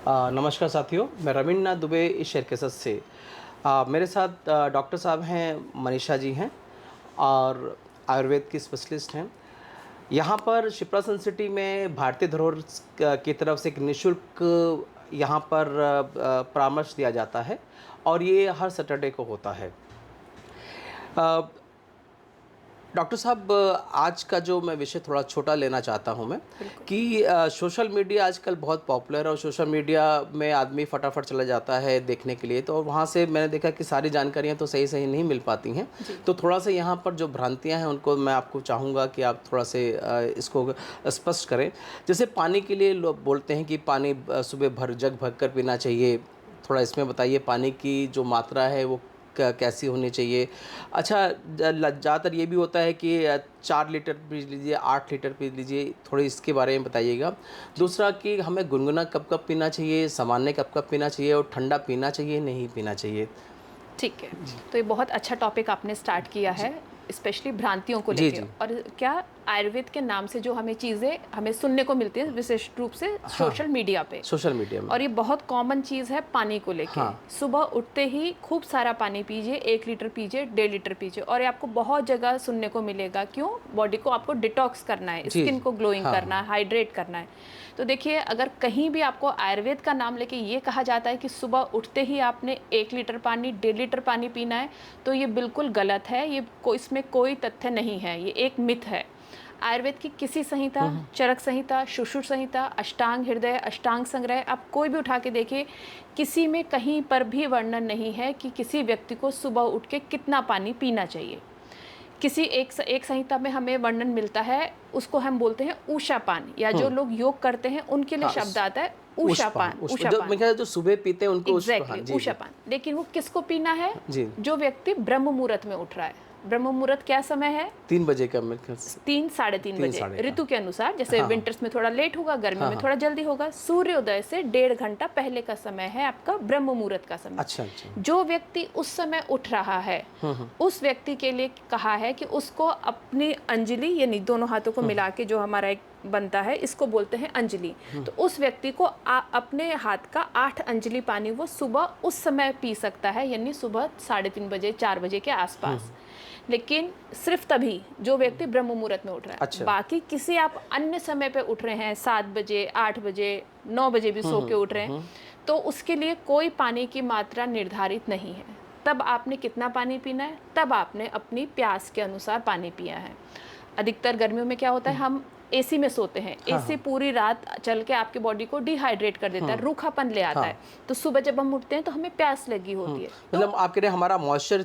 नमस्कार साथियों, मैं रवीन्द्रनाथ दुबे इस शेरकेसत से। मेरे साथ डॉक्टर साहब हैं, मनीषा जी हैं और आयुर्वेद की स्पेशलिस्ट हैं। यहाँ पर शिप्रा सिटी में भारतीय धरोहर की तरफ से एक निःशुल्क यहाँ पर परामर्श दिया जाता है और ये हर सैटरडे को होता है। अ, डॉक्टर साहब, आज का जो मैं विषय थोड़ा छोटा लेना चाहता हूँ मैं बिल्कुल। कि सोशल मीडिया आजकल बहुत पॉपुलर है और सोशल मीडिया में आदमी फटाफट चला जाता है देखने के लिए, तो वहाँ से मैंने देखा कि सारी जानकारियाँ तो सही सही नहीं मिल पाती हैं। जी। तो थोड़ा सा यहाँ पर जो भ्रांतियाँ हैं उनको मैं आपको चाहूँगा कि आप थोड़ा से इसको स्पष्ट करें। जैसे पानी के लिए लोग बोलते हैं कि पानी सुबह जग भर कर पीना चाहिए। थोड़ा इसमें बताइए, पानी की जो मात्रा है वो कैसी होनी चाहिए? अच्छा, ज़्यादातर ये भी होता है कि 4 लीटर पी लीजिए, 8 लीटर पी लीजिए, थोड़ी इसके बारे में बताइएगा। दूसरा कि हमें गुनगुना कब-कब पीना चाहिए, सामान्य कब-कब पीना चाहिए और ठंडा पीना चाहिए, नहीं पीना चाहिए? ठीक है। तो ये बहुत अच्छा टॉपिक आपने स्टार्ट किया जी। है, स्पेशली भ्रांतियों को जी, लेके। जी। और क्या आयुर्वेद के नाम से जो हमें चीज़ें हमें सुनने को मिलती हैं, विशेष रूप से हाँ, सोशल मीडिया पे। सोशल मीडिया में। और ये बहुत कॉमन चीज़ है पानी को लेके। हाँ। सुबह उठते ही खूब सारा पानी पीजिए, 1 लीटर पीजिए, 1.5 लीटर पीजिए, और ये आपको बहुत जगह सुनने को मिलेगा। क्यों? बॉडी को आपको डिटॉक्स करना है, जी, स्किन जी। को ग्लोइंग हाँ, करना है, हाँ। हाइड्रेट करना है। तो देखिए, अगर कहीं भी आपको आयुर्वेद का नाम लेके ये कहा जाता है कि सुबह उठते ही आपने 1 लीटर पानी, 1.5 लीटर पानी पीना है, तो ये बिल्कुल गलत है। इसमें कोई तथ्य नहीं है, ये एक मिथ है। आयुर्वेद की किसी संहिता, हुँ, हुँ। चरक संहिता, सुश्रुत संहिता, अष्टांग हृदय, अष्टांग संग्रह, आप कोई भी उठा के देखिए, किसी में कहीं पर भी वर्णन नहीं है कि किसी व्यक्ति को सुबह उठ के कितना पानी पीना चाहिए। किसी एक संहिता में हमें वर्णन मिलता है, उसको हम बोलते हैं ऊषापान, या जो हुँ। लोग योग करते हैं उनके लिए हाँ, शब्द आता है उष्पान, ऊषापान। उष्प जो ऊषापान, मेरे ख्याल जो सुबह पीते हैं उनको हाँ, एग्जैक्टली जी, जी। ऊषापान। लेकिन वो किसको पीना है? जी, जो व्यक्ति ब्रह्म मुहूर्त में उठ रहा है। ब्रह्म मुहूर्त क्या समय है? 3 बजे का मेरे ख्याल से। 3 साढ़े 3 3 बजे साढ़े का। ऋतु के अनुसार। जैसे हाँ, हाँ। विंटर्स में थोड़ा लेट होगा, गर्मी हाँ, में हाँ। थोड़ा जल्दी होगा। सूर्योदय से 1.5 घंटा पहले का समय है आपका ब्रह्म मुहूर्त का समय। अच्छा, अच्छा। जो व्यक्ति उस समय उठ रहा है, हुँ, हुँ। उस व्यक्ति के लिए कहा है कि उसको अपनी अंजलि, यानी दोनों हाथों को मिला के जो हमारा एक बनता है, इसको बोलते हैं अंजलि। तो उस व्यक्ति को अपने हाथ का 8 अंजलि पानी वो सुबह उस समय पी सकता है, यानी सुबह 3:30 बजे, 4 बजे के आसपास। लेकिन सिर्फ तभी जो व्यक्ति ब्रह्म मुहूर्त में उठ रहा है। अच्छा। बाकी किसी आप अन्य समय पे उठ रहे हैं, 7 बजे, 8 बजे, 9 बजे भी हुँ, सो के हुँ, उठ रहे हैं, हुँ। तो उसके लिए कोई पानी की मात्रा निर्धारित नहीं है। तब आपने कितना पानी पीना है, तब आपने अपनी प्यास के अनुसार पानी पिया है। अधिकतर गर्मियों में क्या होता है, हम एसी में सोते हैं। हाँ, एसी हाँ। पूरी रात चल के आपकी बॉडी को डिहाइड्रेट कर देता है, हुँ। रूखापन ले आता हाँ। है। तो सुबह जब हम उठते हैं तो हमें प्यास लगी हुँ, होती है, तो मतलब आप कह रहे हैं हमारा मॉइस्चर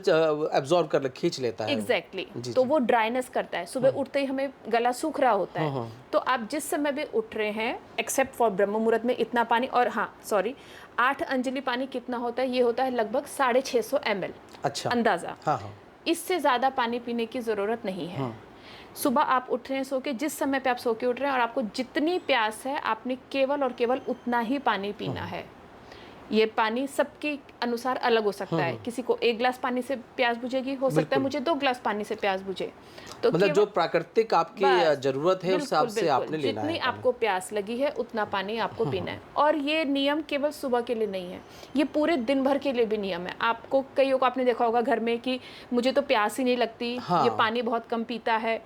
एब्ज़ॉर्ब कर खींच लेता है वो। एग्जैक्टली जी, तो जी। वो ड्राइनेस करता है। सुबह उठते ही हमें गला सूख रहा होता हुँ, है। हुँ। तो आप जिस समय भी उठ रहे हैं, एक्सेप्ट फॉर ब्रह्म मुहूर्त में इतना पानी, और हाँ सॉरी, 8 अंजलि पानी कितना होता है? ये होता है लगभग 650 ml अच्छा। अंदाज़ा। हाँ, हाँ। इससे ज़्यादा पानी पीने की ज़रूरत नहीं है। हुँ। सुबह आप उठ रहे हैं सो के, जिस समय पे आप सो के उठ रहे हैं, और आपको जितनी प्यास है, आपने केवल और केवल उतना ही पानी पीना है। ये पानी सबके अनुसार अलग हो सकता है। किसी को 1 गिलास पानी से प्यास बुझेगी, हो सकता है बिल्कुल। मुझे 2 गिलास पानी से प्यास बुझे। तो मतलब जो केवल प्राकृतिक आपकी बस, ज़रूरत है उस हिसाब बिल्कुल, से बिल्कुल। आपने लेना जितनी है पानी। आपको प्यास लगी है उतना पानी आपको पीना है। और ये नियम केवल सुबह के लिए नहीं है, ये पूरे दिन भर के लिए भी नियम है। आपको कईयों को आपने देखा होगा घर में कि मुझे तो प्यास ही नहीं लगती, ये हाँ। पानी बहुत कम पीता है।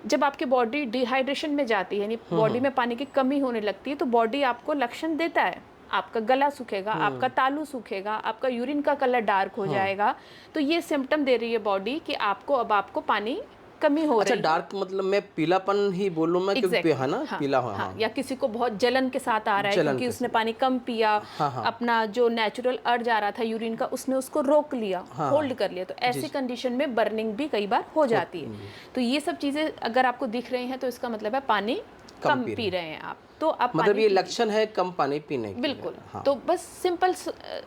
जब आपकी बॉडी डिहाइड्रेशन में जाती है, यानी बॉडी में पानी की कमी होने लगती है, तो बॉडी आपको लक्षण देता है। आपका गला सूखेगा, आपका तालू सूखेगा, आपका यूरिन का कलर डार्क हो जाएगा। तो ये सिम्पटम दे रही है बॉडी कि आपको पानी कमी हो अच्छा, रही है। डार्क मतलब मैं पीलापन ही बोलूँ मैं, क्योंकि है एग्जैक्टली ना? हाँ, पीला हाँ, हाँ। हाँ। या किसी को बहुत जलन के साथ आ रहा है जलन क्योंकि उसने कैसे? पानी कम पिया, हाँ, हाँ। अपना जो नेचुरल अर्ज आ रहा था यूरिन का, उसने उसको रोक लिया, हाँ, होल्ड हाँ। कर लिया। तो जी, ऐसी जी। कंडीशन में बर्निंग भी कई बार हो हो जाती है। तो ये सब चीज़ें अगर आपको दिख रही हैं, तो इसका मतलब है पानी कम कम पी रहे पी हैं। रहे हैं आप, तो आप मतलब पानी ये पीजिए। लक्षण है कम पानी पीने के। बिल्कुल। हाँ। तो बस सिंपल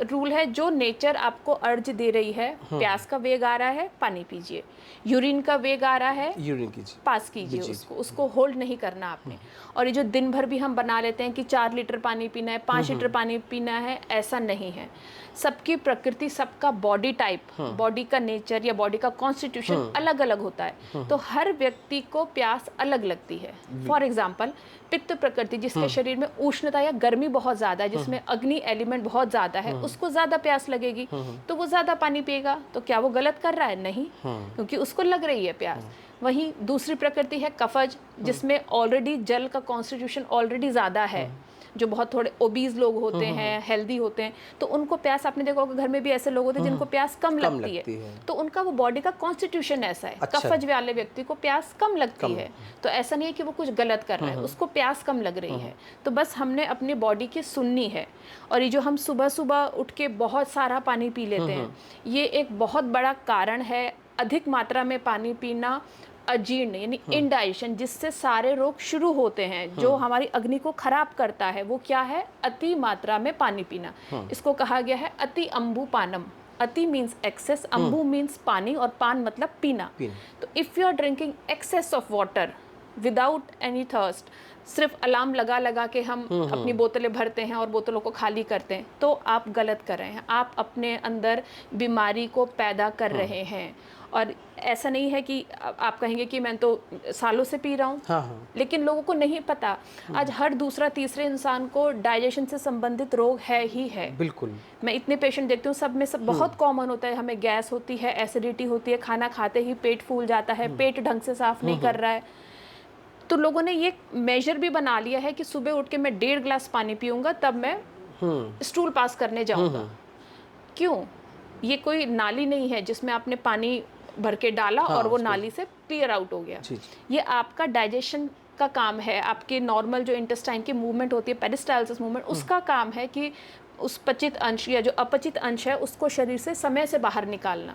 रूल है, जो नेचर आपको अर्ज दे रही है, प्यास का वेग आ रहा है, पानी पीजिए। यूरिन का वेग आ रहा है, यूरिन कीजिए। पास कीजिए जी, जी। उसको होल्ड नहीं करना आपने। और ये जो दिन भर भी हम बना लेते हैं कि 4 लीटर पानी पीना है, 5 लीटर पानी पीना है, ऐसा नहीं है। सबकी प्रकृति, सबका बॉडी टाइप, बॉडी का नेचर या बॉडी का कॉन्स्टिट्यूशन अलग अलग होता है। तो हर व्यक्ति को प्यास अलग लगती है। फॉर एग्जाम्पल, पित्त प्रकृति, जिसके शरीर में उष्णता या गर्मी बहुत ज़्यादा है, जिसमें अग्नि एलिमेंट बहुत ज़्यादा है, उसको ज़्यादा प्यास लगेगी, तो वो ज़्यादा पानी पिएगा। तो क्या वो गलत कर रहा है? नहीं, क्योंकि उसको लग रही है प्यास। वहीं दूसरी प्रकृति है कफज, जिसमें ऑलरेडी जल का कॉन्स्टिट्यूशन ऑलरेडी ज़्यादा है। जो बहुत थोड़े ओबीज लोग होते हैं, हेल्दी होते हैं, तो उनको प्यास, आपने देखा होगा घर में भी ऐसे लोग होते हैं जिनको प्यास कम लगती है, तो उनका वो बॉडी का कॉन्स्टिट्यूशन ऐसा है। अच्छा। कफज वाले व्यक्ति को प्यास कम लगती है, तो ऐसा नहीं है कि वो कुछ गलत कर रहा है, उसको प्यास कम लग रही है। तो बस हमने अपनी बॉडी की सुननी है। और ये जो हम सुबह सुबह उठ के बहुत सारा पानी पी लेते हैं, ये एक बहुत बड़ा कारण है। अधिक मात्रा में पानी पीना अजीर्ण यानी इनडाइजेशन, जिससे सारे रोग शुरू होते हैं, जो हमारी अग्नि को खराब करता है, वो क्या है? अति मात्रा में पानी पीना। इसको कहा गया है अति अम्बु पानम। अति मीन्स एक्सेस, अम्बु मीन्स पानी, और पान मतलब पीना। तो if you are drinking excess of water without any thirst, सिर्फ अलार्म लगा लगा के हम अपनी बोतलें भरते हैं और बोतलों को खाली करते हैं, तो आप गलत कर रहे हैं। आप अपने अंदर बीमारी को पैदा कर रहे हैं। और ऐसा नहीं है कि आप कहेंगे कि मैं तो सालों से पी रहा हूँ, लेकिन लोगों को नहीं पता। आज हर दूसरा तीसरे इंसान को डाइजेशन से संबंधित रोग है ही है। बिल्कुल। मैं इतने पेशेंट देखती हूँ, सब में सब बहुत कॉमन होता है। हमें गैस होती है, एसिडिटी होती है, खाना खाते ही पेट फूल जाता है, पेट ढंग से साफ नहीं कर रहा है। तो लोगों ने ये मेजर भी बना लिया है कि सुबह उठ के मैं 1.5 गिलास पानी पीऊंगा तब मैं स्टूल पास करने जाऊंगा। क्यों? ये कोई नाली नहीं है जिसमें आपने पानी भर के डाला और वो नाली से क्लियर आउट हो गया। ये आपका डाइजेशन का काम है। आपके नॉर्मल जो इंटेस्टाइन की मूवमेंट होती है, पेरिस्टालसिस मूवमेंट, उसका काम है कि उस पचित अंश या जो अपचित अंश है उसको शरीर से समय से बाहर निकालना।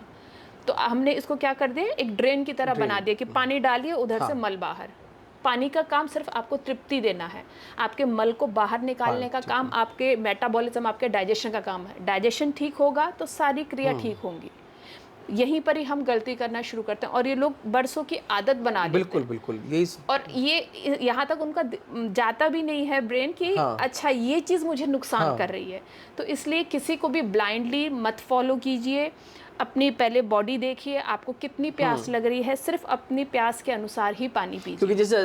तो हमने इसको क्या कर दिया, एक ड्रेन की तरह बना दिया कि पानी डालिए, उधर से मल बाहर। पानी का काम सिर्फ आपको तृप्ति देना है, आपके मल को बाहर निकालने का काम आपके मेटाबॉलिज्म, आपके डाइजेशन का काम है। डाइजेशन ठीक होगा तो सारी क्रिया ठीक होंगी। यहीं पर ही हम गलती करना शुरू करते हैं और ये लोग बरसों की आदत बना लेते हैं। बिल्कुल बिल्कुल, यही। और ये यहाँ तक उनका जाता भी नहीं है ब्रेन की अच्छा ये चीज़ मुझे नुकसान कर रही है। तो इसलिए किसी को भी ब्लाइंडली मत फॉलो कीजिए। अपनी पहले बॉडी देखिए, आपको कितनी प्यास लग रही है, सिर्फ अपनी प्यास के अनुसार ही पानी पीजिए। क्योंकि जैसे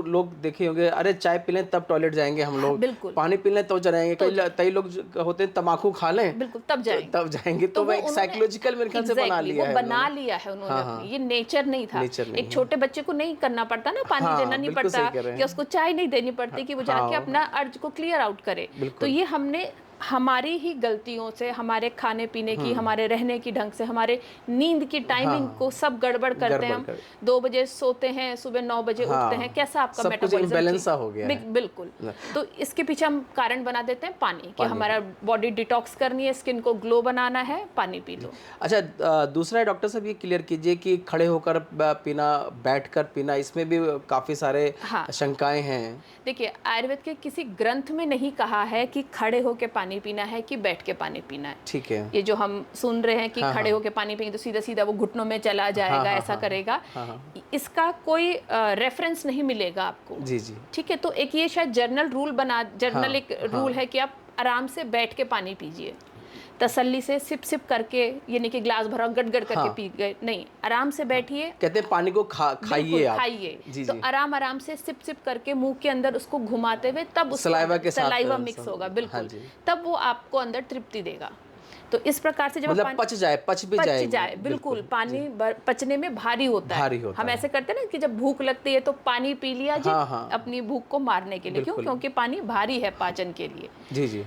लोग देखे होंगे, अरे चाय पी लें तब टॉयलेट जाएंगे हम लोग, बिल्कुल, पानी पी लें तो जाएंगे। कई लोग होते हैं तमाकू खा लें, बिल्कुल तब जाएंगे। तो वो एक साइकोलॉजिकल मेरे ख्याल से बना लिया है उन्होंने। ये नेचर नहीं था। एक छोटे बच्चे को नहीं करना पड़ता ना, पानी देना नहीं पड़ता, या उसको चाय नहीं देनी पड़ती कि वो जाके अपना अर्ज को क्लियर आउट करे। तो ये हमने हमारी ही गलतियों से, हमारे खाने पीने की, हमारे रहने की ढंग से, हमारे नींद की टाइमिंग को सब गड़बड़ करते हैं। हम 2 बजे सोते हैं, सुबह 9 बजे उठते हैं। कैसा आपका मेटाबॉलिज्म हो गया है। बिल्कुल। तो इसके पीछे हम कारण बना देते हैं पानी कि हमारा बॉडी डिटॉक्स करनी है, स्किन को ग्लो बनाना है, पानी पी लो। अच्छा, दूसरा है डॉक्टर साहब, ये क्लियर कीजिए कि खड़े होकर पीना, बैठकर पीना, इसमें भी काफ़ी सारे शंकाएं हैं। देखिए, आयुर्वेद के किसी ग्रंथ में नहीं कहा है कि खड़े होकर पानी पीना है कि बैठ के पानी पीना है। ठीक है। ये जो हम सुन रहे हैं कि खड़े होकर पानी पिएंगे तो सीधा सीधा वो घुटनों में चला जाएगा, ऐसा करेगा, इसका कोई रेफरेंस नहीं मिलेगा आपको। जी जी। ठीक है। तो एक ये शायद जर्नल एक रूल है कि आप आराम से बैठ के पानी पीजिए, तसल्ली से सिप सिप करके, ये नहीं कि ग्लास भरा गड़ करके पी गए, नहीं, आराम से बैठिए। कहते हैं पानी को खाइए आप। खाइए तो आराम से सिप सिप करके मुंह के अंदर उसको घुमाते हुए, तब सलाइवा मिक्स होगा, बिल्कुल, तब वो आपको अंदर तृप्ति देगा। तो इस प्रकार से जब मतलब पच जाए, बिल्कुल, पानी पचने में भारी होता है। हम ऐसे करते हैं ना कि जब भूख लगती है तो पानी पी लिया जी, अपनी भूख को मारने के लिए। क्यों? क्योंकि पानी भारी है पाचन के लिए। जी जी।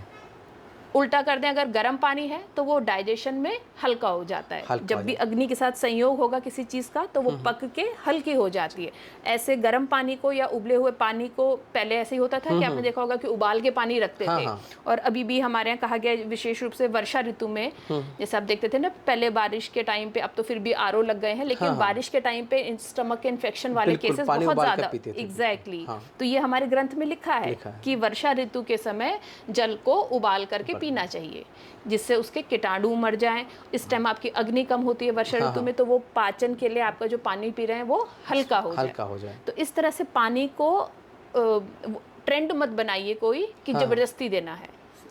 उल्टा कर दें, अगर गर्म पानी है तो वो डाइजेशन में हल्का हो जाता है। जब भी अग्नि के साथ संयोग होगा किसी चीज़ का तो वो पक के हल्की हो जाती है। ऐसे गर्म पानी को या उबले हुए पानी को, पहले ऐसे ही होता था कि आपने देखा होगा कि उबाल के पानी रखते थे। और अभी भी हमारे यहाँ कहा गया, विशेष रूप से वर्षा ऋतु में, जैसे आप देखते थे ना पहले बारिश के टाइम पे, अब तो फिर भी आरओ लग गए हैं, लेकिन बारिश के टाइम पे स्टमक के इन्फेक्शन वाले केसेस बहुत ज़्यादा। एग्जैक्टली। तो ये हमारे ग्रंथ में लिखा है कि वर्षा ऋतु के समय जल को उबाल करके पीना चाहिए, जिससे उसके कीटाणु मर जाएं। इस टाइम आपकी अग्नि कम होती है वर्षा ऋतु में, तो वो पाचन के लिए आपका जो पानी पी रहे हैं वो हल्का हो जाए। तो इस तरह से पानी को ट्रेंड मत बनाइए कोई कि जबरदस्ती देना है।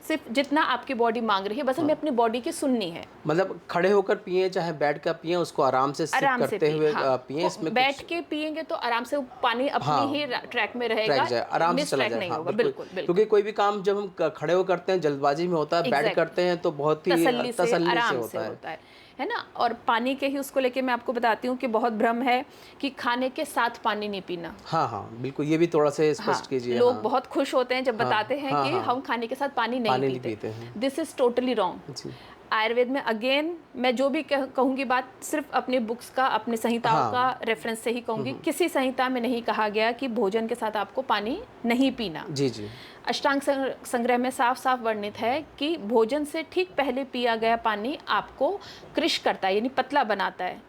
सिर्फ जितना आपकी बॉडी मांग रही है, बस हमें अपनी बॉडी की सुननी है। मतलब खड़े होकर पिए चाहे बैठ कर पिए, उसको आराम से सिप आराम से करते हुए हाँ। पिए। इसमें बैठ कुछ के पिएंगे तो आराम से वो पानी अपनी हाँ ही ट्रैक में ट्रैक रहेगा, जाए, आराम से मिस चला ट्रैक जाए। नहीं हाँ होगा। बिल्कुल, बिल्कुल बिल्कुल, क्योंकि कोई भी काम जब हम खड़े हो करते हैं जल्दबाजी में होता है, बैठ एग्जैक्टली, करते हैं तो बहुत ही तसल्ली से तसल्ली से आराम से होता है ना। और पानी के ही उसको लेके मैं आपको बताती हूँ कि बहुत भ्रम है कि खाने के साथ पानी नहीं पीना। हाँ हाँ बिल्कुल, ये भी थोड़ा सा हाँ, स्पष्ट कीजिए। लोग हाँ बहुत खुश होते हैं जब हाँ बताते हैं हाँ कि हाँ हम खाने के साथ पानी नहीं पानी नहीं पीते। पीते हैं दिस इज टोटली रॉन्ग। जी। आयुर्वेद में अगेन मैं जो भी कहूँगी बात सिर्फ अपनी बुक्स का, अपने संहिताओं हाँ का रेफरेंस से ही कहूँगी। किसी संहिता में नहीं कहा गया कि भोजन के साथ आपको पानी नहीं पीना। जी जी अष्टांग संग्रह में साफ साफ वर्णित है कि भोजन से ठीक पहले पिया गया पानी आपको कृश करता है, यानी पतला बनाता है।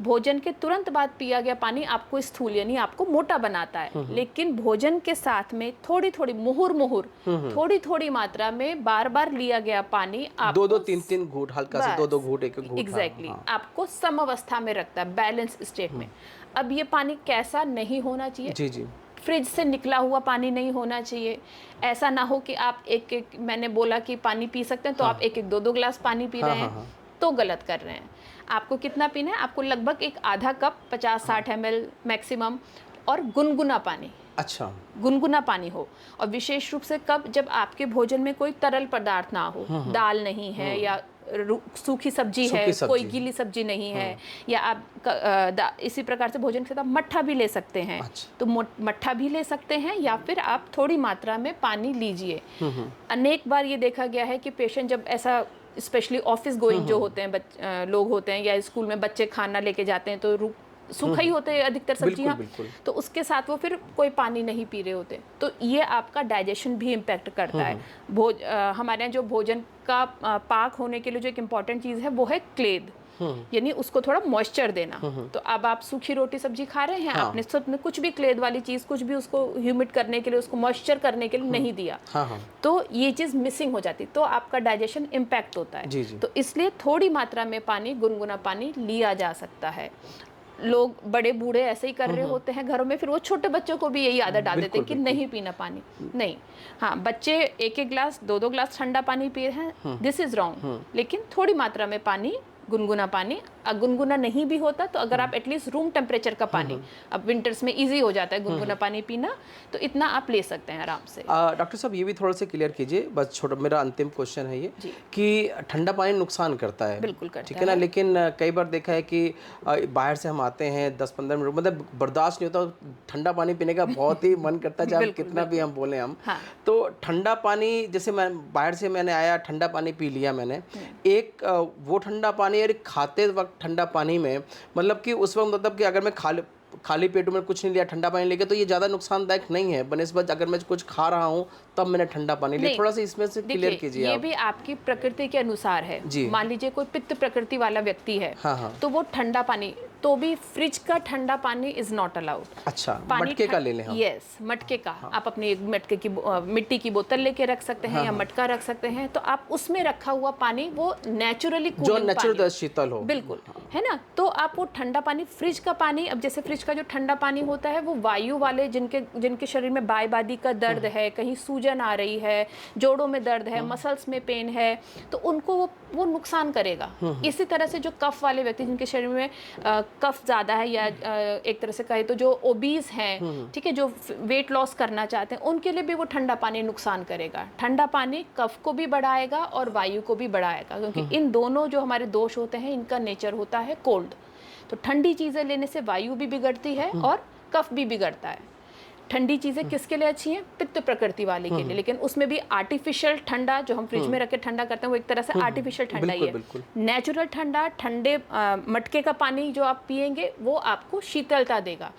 भोजन के तुरंत बाद पिया गया पानी आपको स्थूल यानी आपको मोटा बनाता है। लेकिन भोजन के साथ में थोड़ी थोड़ी मुहुर थोड़ी थोड़ी मात्रा में बार बार लिया गया पानी आपको 2-2 3-3 घूंट, हल्का से 2-2 घूंट, एक घूंट। एग्जैक्टली हाँ आपको सम अवस्था में रखता है, बैलेंस स्टेट में। अब ये पानी कैसा नहीं होना चाहिए? जी जी फ्रिज से निकला हुआ पानी नहीं होना चाहिए। ऐसा ना हो कि आप एक एक, मैंने बोला कि पानी पी सकते हैं तो आप एक एक 2-2 ग्लास पानी पी रहे हैं, तो गलत कर रहे हैं। आपको कितना पीना है? आपको लगभग एक आधा कप 50-60 ml मैक्सिमम, और गुनगुना पानी। अच्छा गुनगुना पानी हो। और विशेष रूप से कब? जब आपके भोजन में कोई तरल पदार्थ ना हो, दाल नहीं है या सूखी सब्जी है, कोई गीली सब्जी नहीं है, या आप इसी प्रकार से भोजन के साथ आप मट्ठा भी ले सकते हैं। अच्छा। तो मट्ठा भी ले सकते हैं, या फिर आप थोड़ी मात्रा में पानी लीजिए। अनेक बार ये देखा गया है कि पेशेंट जब ऐसा, स्पेशली ऑफिस गोइंग जो होते हैं लोग होते हैं, या स्कूल में बच्चे खाना लेके जाते हैं तो सूखा ही होते हैं अधिकतर सब्जियां, तो उसके साथ वो फिर कोई पानी नहीं पी रहे होते, तो ये आपका डाइजेशन भी इम्पैक्ट करता है। हमारे यहाँ जो भोजन का पाक होने के लिए जो एक इम्पॉर्टेंट चीज़ है वो है क्लेद, यानी उसको थोड़ा मॉइस्चर देना। तो अब आप सूखी रोटी सब्जी खा रहे हैं, आपने सब में कुछ भी क्लेद वाली चीज़, कुछ भी उसको ह्यूमिड करने के लिए, उसको मॉइस्चर करने के लिए नहीं दिया, तो ये चीज़ मिसिंग हो जाती, तो आपका डाइजेशन इम्पैक्ट होता है। तो इसलिए थोड़ी मात्रा में पानी, गुनगुना पानी लिया जा सकता है। लोग बड़े बूढ़े ऐसे ही कर रहे होते हैं घरों में, फिर वो छोटे बच्चों को भी यही आदत डाल देते हैं कि नहीं पीना पानी। नहीं, हाँ, बच्चे एक एक ग्लास 2-2 ग्लास ठंडा पानी पी रहे हैं, दिस इज रॉन्ग। लेकिन थोड़ी मात्रा में पानी, गुनगुना पानी। गुनगुना नहीं भी होता तो अगर आप एटलीस्ट रूम टेम्परेचर का पानी, अब विंटर्स में इजी हो जाता है गुनगुना पानी पीना, तो इतना आप ले सकते हैं आराम से। डॉक्टर साहब ये भी थोड़ा सा क्लियर कीजिए, बस छोटा मेरा अंतिम क्वेश्चन है ये कि ठंडा पानी नुकसान करता है, बिल्कुल करता है, ठीक है ना, लेकिन कई बार देखा है कि बाहर से हम आते हैं 10-15 मिनट, मतलब बर्दाश्त नहीं होता, ठंडा पानी पीने का बहुत ही मन करता है, चाहे कितना भी हम बोले हम। तो ठंडा पानी, जैसे मैं बाहर से मैंने आया, ठंडा पानी पी लिया मैंने, एक वो ठंडा पानी और खाते वक्त ठंडा पानी में, मतलब कि उस वक्त, मतलब कि अगर मैं खाली पेटों में कुछ नहीं लिया, ठंडा पानी लेके, तो ये ज़्यादा नुकसानदायक नहीं है बनिस्बत अगर मैं कुछ खा रहा हूँ तब मैंने ठंडा पानी लिया। थोड़ा सा इसमें से क्लियर कीजिए ये आप। भी आपकी प्रकृति के अनुसार है। मान लीजिए कोई पित्त प्रकृति वाला व्यक्ति है, तो वो ठंडा पानी, तो भी फ्रिज का ठंडा पानी इज नॉट अलाउड। अच्छा, मटके का ले लें हम। यस, मटके का। आप अपनी मटके की मिट्टी की बोतल लेके रख सकते हैं, या मटका रख सकते हैं, तो आप उसमें रखा हुआ पानी वो नेचुरली जो नेचुरल शीतल हो, बिल्कुल, है ना, तो आप वो ठंडा पानी, फ्रिज का पानी, अब जैसे फ्रिज का जो ठंडा पानी होता है वो वायु वाले, जिनके शरीर में बायबादी का दर्द है, कहीं सूजन आ रही है, जोड़ों में दर्द है, मसल्स में पेन है, तो उनको वो नुकसान करेगा। इसी तरह से जो कफ वाले व्यक्ति, जिनके शरीर में कफ ज़्यादा है, या एक तरह से कहे तो जो ओबीज हैं, ठीक है, जो वेट लॉस करना चाहते हैं, उनके लिए भी वो ठंडा पानी नुकसान करेगा। ठंडा पानी कफ को भी बढ़ाएगा और वायु को भी बढ़ाएगा, क्योंकि इन दोनों जो हमारे दोष होते हैं, इनका नेचर होता है कोल्ड। तो ठंडी चीज़ें लेने से वायु भी बिगड़ती है और कफ भी बिगड़ता है। ठंडी चीज़ें किसके लिए अच्छी हैं? पित्त प्रकृति वाले के लिए, लेकिन उसमें भी आर्टिफिशियल ठंडा, जो हम फ्रिज में रख के ठंडा करते हैं, वो एक तरह से आर्टिफिशियल ठंडा ही है। नेचुरल ठंडा, ठंडे मटके का पानी जो आप पिएंगे वो आपको शीतलता देगा,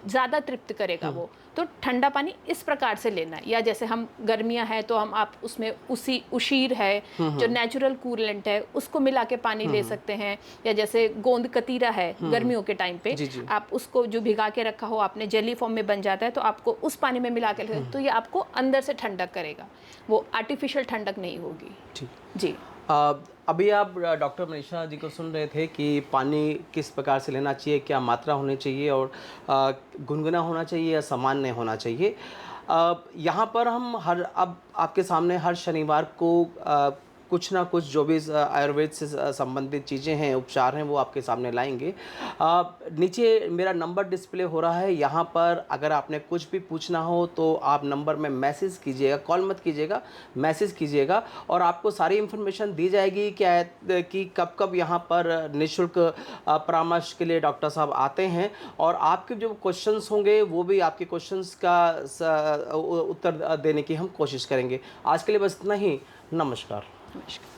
ज़्यादा तृप्त करेगा वो। तो ठंडा पानी इस प्रकार से लेना है। या जैसे हम गर्मियां हैं तो हम आप उसमें उशीर है जो नेचुरल कूलेंट है, उसको मिला के पानी ले सकते हैं। या जैसे गोंद कतीरा है गर्मियों के टाइम पे, आप उसको जो भिगा के रखा हो आपने, जेली फॉर्म में बन जाता है, तो आपको उस पानी में मिला के तो ये आपको अंदर से ठंडक करेगा, वो आर्टिफिशियल ठंडक नहीं होगी। जी, अभी आप डॉक्टर मनीषा जी को सुन रहे थे कि पानी किस प्रकार से लेना चाहिए, क्या मात्रा होनी चाहिए, और गुनगुना होना चाहिए या सामान्य होना चाहिए। यहाँ पर हम अब आपके सामने हर शनिवार को कुछ ना कुछ जो भी आयुर्वेद से संबंधित चीज़ें हैं, उपचार हैं, वो आपके सामने लाएंगे। नीचे मेरा नंबर डिस्प्ले हो रहा है, यहाँ पर अगर आपने कुछ भी पूछना हो तो आप नंबर में मैसेज कीजिएगा, कॉल मत कीजिएगा, मैसेज कीजिएगा और आपको सारी इन्फॉर्मेशन दी जाएगी क्या कि कब कब यहाँ पर निःशुल्क परामर्श के लिए डॉक्टर साहब आते हैं और आपके जो क्वेश्चंस होंगे वो भी आपके क्वेश्चंस का उत्तर देने की हम कोशिश करेंगे। आज के लिए बस इतना ही। नमस्कार। नमस्कार।